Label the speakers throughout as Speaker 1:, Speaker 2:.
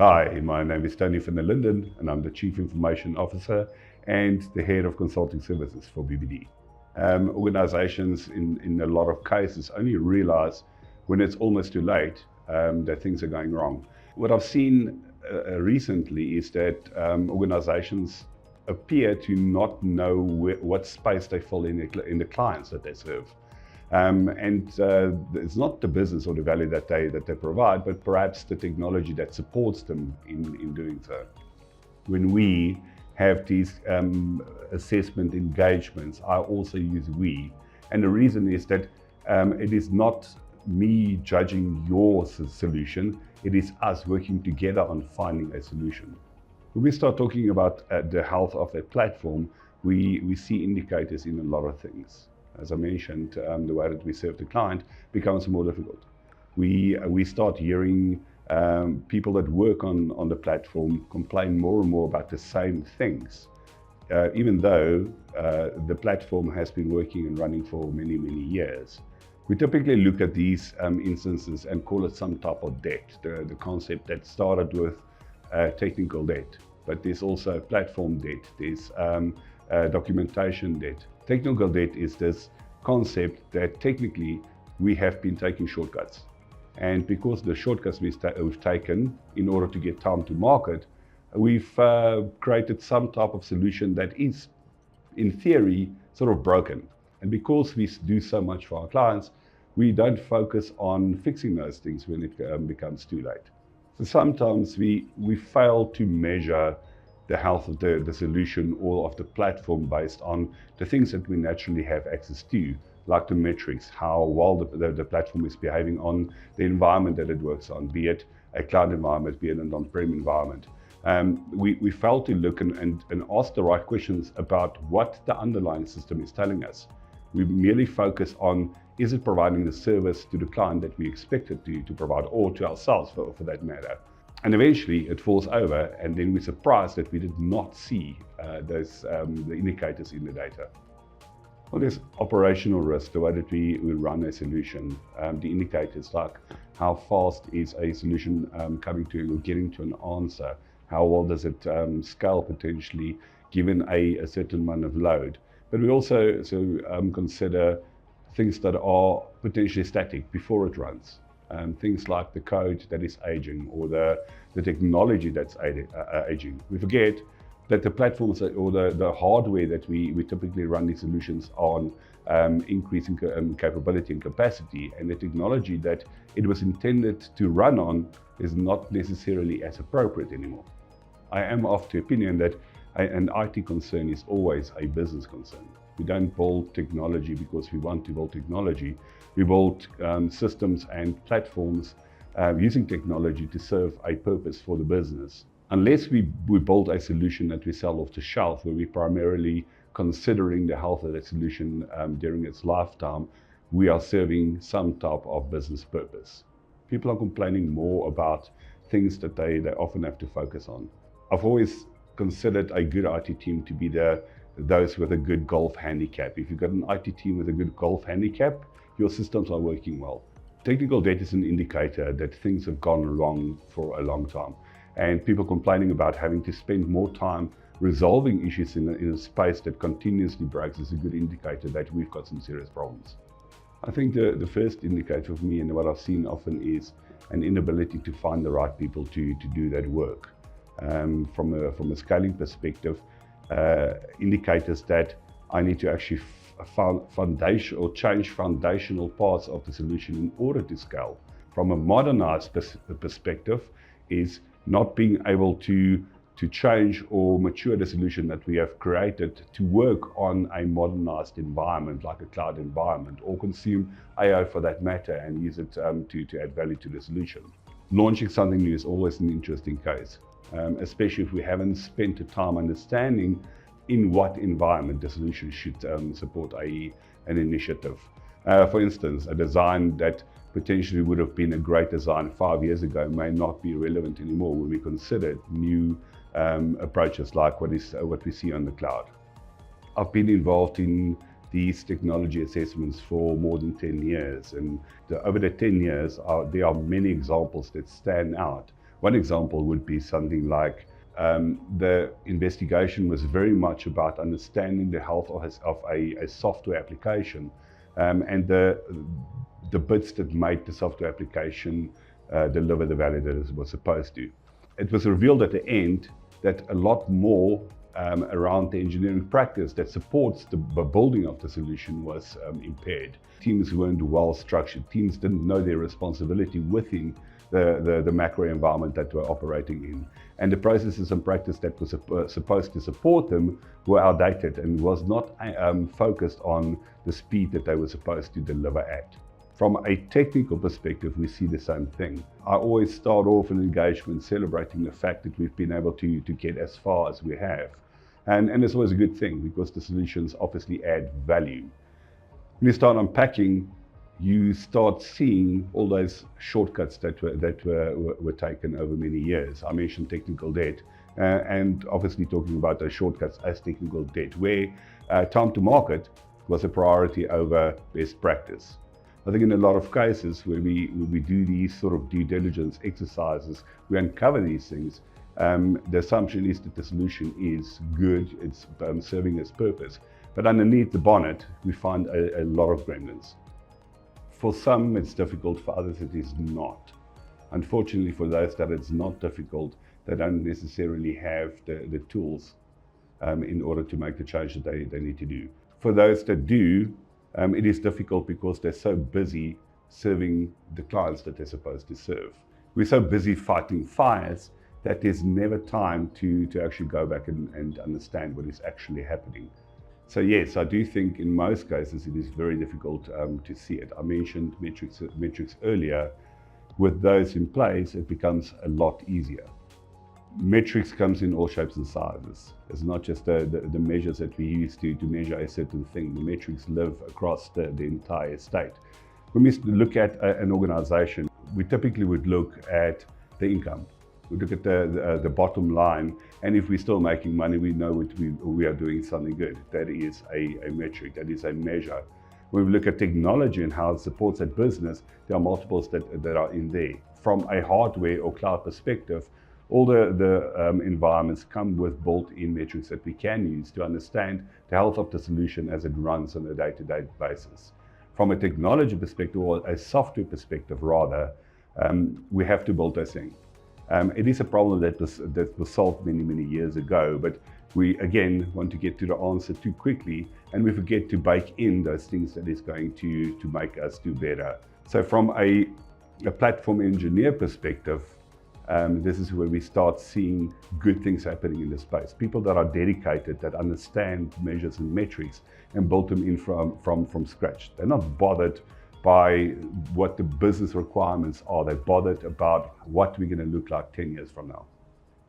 Speaker 1: Hi, my name is Tony from Linden, and I'm the Chief Information Officer and the Head of Consulting Services for BBD. Organizations in a lot of cases only realize when it's almost too late that things are going wrong. What I've seen recently is that organizations appear to not know what space they fill in the clients that they serve. It's not the business or the value that they provide, but perhaps the technology that supports them in doing so. When we have these assessment engagements, I also use we. And the reason is that it is not me judging your solution, it is us working together on finding a solution. When we start talking about the health of a platform, we see indicators in a lot of things. As I mentioned, the way that we serve the client becomes more difficult. We start hearing people that work on the platform complain more and more about the same things, even though the platform has been working and running for many, many years. We typically look at these instances and call it some type of debt, the concept that started with technical debt, but there's also platform debt, there's documentation debt. Technical debt is this concept that technically we have been taking shortcuts. And because the shortcuts we've taken in order to get time to market, we've created some type of solution that is, in theory, sort of broken. And because we do so much for our clients, we don't focus on fixing those things when it becomes too late. So sometimes we fail to measure the health of the solution or of the platform based on the things that we naturally have access to, like the metrics, how well the platform is behaving on the environment that it works on, be it a cloud environment, be it an on-prem environment. We fail to look and ask the right questions about what the underlying system is telling us. We merely focus on, is it providing the service to the client that we expect it to provide, or to ourselves for that matter. And eventually it falls over, and then we're surprised that we did not see the indicators in the data. Well, there's operational risk, the way that we run a solution, the indicators like how fast is a solution coming to or getting to an answer, how well does it scale potentially given a certain amount of load. But we also consider things that are potentially static before it runs. Things like the code that is aging or the technology that's aging. We forget that the platforms or the hardware that we typically run these solutions on increasing capability and capacity, and the technology that it was intended to run on is not necessarily as appropriate anymore. I am of the opinion that an IT concern is always a business concern. We don't build technology because we want to build technology. We build systems and platforms using technology to serve a purpose for the business. Unless we build a solution that we sell off the shelf, where we're primarily considering the health of that solution during its lifetime, we are serving some type of business purpose. People are complaining more about things that they often have to focus on. I've always considered a good IT team to be those with a good golf handicap. If you've got an IT team with a good golf handicap, your systems are working well. Technical debt is an indicator that things have gone wrong for a long time. And people complaining about having to spend more time resolving issues in a space that continuously breaks is a good indicator that we've got some serious problems. I think the first indicator for me, and what I've seen often, is an inability to find the right people to do that work. From a scaling perspective, indicators that I need to actually change foundational parts of the solution in order to scale. From a modernized perspective, is not being able to change or mature the solution that we have created to work on a modernized environment like a cloud environment, or consume AI for that matter and use it to add value to the solution. Launching something new is always an interesting case. Especially if we haven't spent the time understanding in what environment the solution should support an initiative. For instance, a design that potentially would have been a great design 5 years ago may not be relevant anymore when we consider new approaches like what we see on the cloud. I've been involved in these technology assessments for more than 10 years, and over the 10 years there are many examples that stand out One example would be something like the investigation was very much about understanding the health of a software application and the bits that made the software application deliver the value that it was supposed to. It was revealed at the end that a lot more around the engineering practice that supports the building of the solution was impaired. Teams weren't well structured. Teams didn't know their responsibility within the macro environment that we're operating in. And the processes and practice that was supposed to support them were outdated and was not focused on the speed that they were supposed to deliver at. From a technical perspective, we see the same thing. I always start off an engagement celebrating the fact that we've been able to get as far as we have. And it's always a good thing because the solutions obviously add value. When you start unpacking, you start seeing all those shortcuts that were taken over many years. I mentioned technical debt, and obviously talking about those shortcuts as technical debt, where time to market was a priority over best practice. I think in a lot of cases where we do these sort of due diligence exercises, we uncover these things. The assumption is that the solution is good, it's serving its purpose. But underneath the bonnet, we find a lot of gremlins. For some, it's difficult, for others, it is not. Unfortunately, for those that it's not difficult, they don't necessarily have the tools in order to make the change that they need to do. For those that do, it is difficult because they're so busy serving the clients that they're supposed to serve. We're so busy fighting fires that there's never time to actually go back and understand what is actually happening. So yes, I do think in most cases it is very difficult to see it. I mentioned metrics earlier. With those in place, it becomes a lot easier. Metrics comes in all shapes and sizes. It's not just the measures that we use to measure a certain thing. The metrics live across the entire estate. When we look at an organization, we typically would look at the income. We look at the bottom line, and if we're still making money, we know we are doing something good. That is a metric, that is a measure. When we look at technology and how it supports that business, there are multiples that are in there. From a hardware or cloud perspective, all the environments come with built-in metrics that we can use to understand the health of the solution as it runs on a day-to-day basis. From a technology perspective, or a software perspective rather, we have to build those things. It is a problem that was solved many years ago, but we again want to get to the answer too quickly, and we forget to bake in those things that is going to make us do better. So from a platform engineer perspective, this is where we start seeing good things happening in the space. People that are dedicated, that understand measures and metrics and build them in from scratch. They're not bothered by what the business requirements are. They're bothered about what we're going to look like 10 years from now.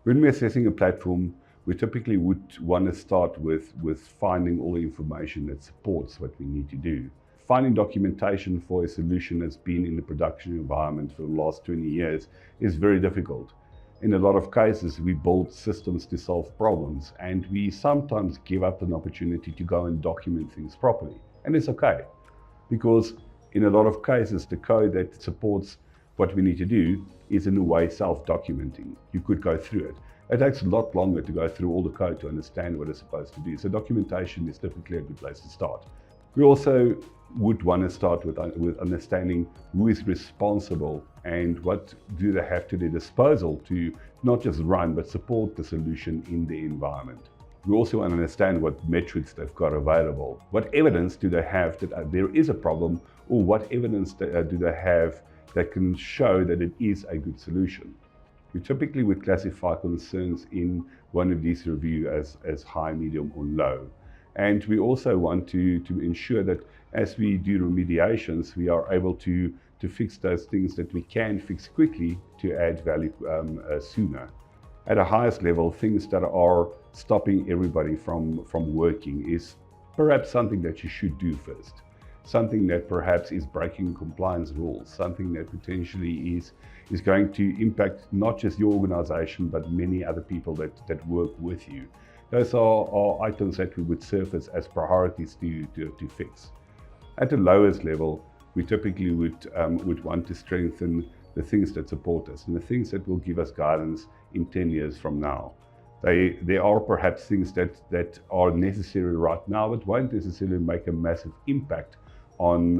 Speaker 1: When we're assessing a platform, we typically would want to start with finding all the information that supports what we need to do. Finding documentation for a solution that's been in the production environment for the last 20 years is very difficult. In a lot of cases, we build systems to solve problems, and we sometimes give up an opportunity to go and document things properly. And it's okay, because in a lot of cases, the code that supports what we need to do is in a way self-documenting. You could go through it. It takes a lot longer to go through all the code to understand what it's supposed to do. So documentation is typically a good place to start. We also would want to start with understanding who is responsible and what do they have to their disposal to not just run, but support the solution in the environment. We also want to understand what metrics they've got available. What evidence do they have that there is a problem, or what evidence do they have that can show that it is a good solution? We typically would classify concerns in one of these reviews as high, medium, or low. And we also want to ensure that as we do remediations, we are able to fix those things that we can fix quickly to add value sooner. At a highest level, things that are stopping everybody from working is perhaps something that you should do first. Something that perhaps is breaking compliance rules, something that potentially is going to impact not just your organization, but many other people that work with you. Those are items that we would surface as priorities to fix. At the lowest level, we typically would want to strengthen the things that support us, and the things that will give us guidance in 10 years from now. There are perhaps things that are necessary right now, but won't necessarily make a massive impact on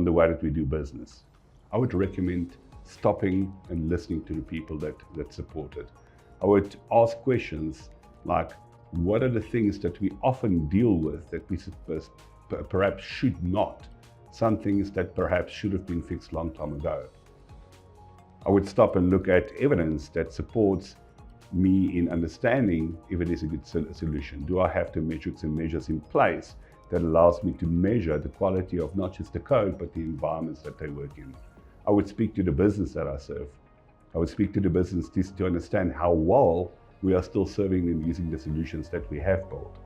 Speaker 1: the way that we do business. I would recommend stopping and listening to the people that support it. I would ask questions like, what are the things that we often deal with that we perhaps should not? Some things that perhaps should have been fixed a long time ago. I would stop and look at evidence that supports me in understanding if it is a good solution. Do I have the metrics and measures in place that allows me to measure the quality of not just the code, but the environments that they work in? I would speak to the business that I serve. I would speak to the business to understand how well we are still serving them using the solutions that we have built.